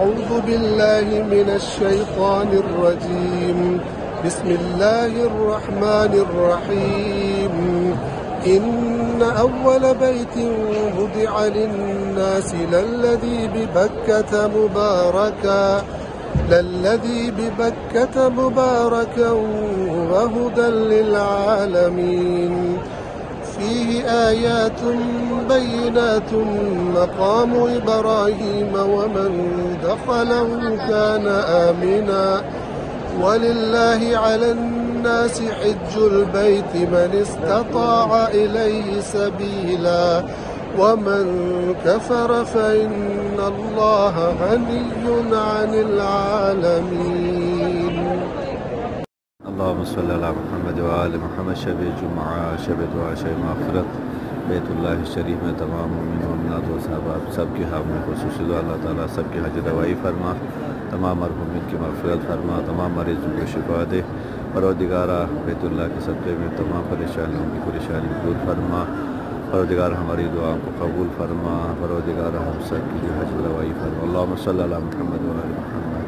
أعوذ بالله من الشيطان الرجيم. بسم الله الرحمن الرحيم. إن أول بيت وضع للناس للذي ببكة مباركا وهدى للعالمين. فيه آيات بينات مقام إبراهيم ومن دخله كان آمنا ولله على الناس حج البيت من استطاع إليه سبيلا ومن كفر فإن الله غني عن العالمين. اللهم صل على محمد وآل محمد। शब जुमा, शब दुआ, शब मग़फ़िरत बैतुल्लाह शरीफ में तमाम मोमिन मोमिनात व सहाबात सबकी हामी खुसूसी अल्लाह ताला सबकी हज रवाई फरमा, तमाम मरहूमिन की मग़फ़िरत फरमा, तमाम मरीज़ों को शिफा दे। परवरदिगारा बैतुल्लाह के सदक़े में तमाम परेशानियों की परेशानी दूर फरमा। परवरदिगार हमारी दुआओं को कबूल फरमा। परवरदिगार हम सब की हज रवाई फरमा। अल्लाहुम्मा सल्ली अला मुहम्मद व आलि मुहम्मद।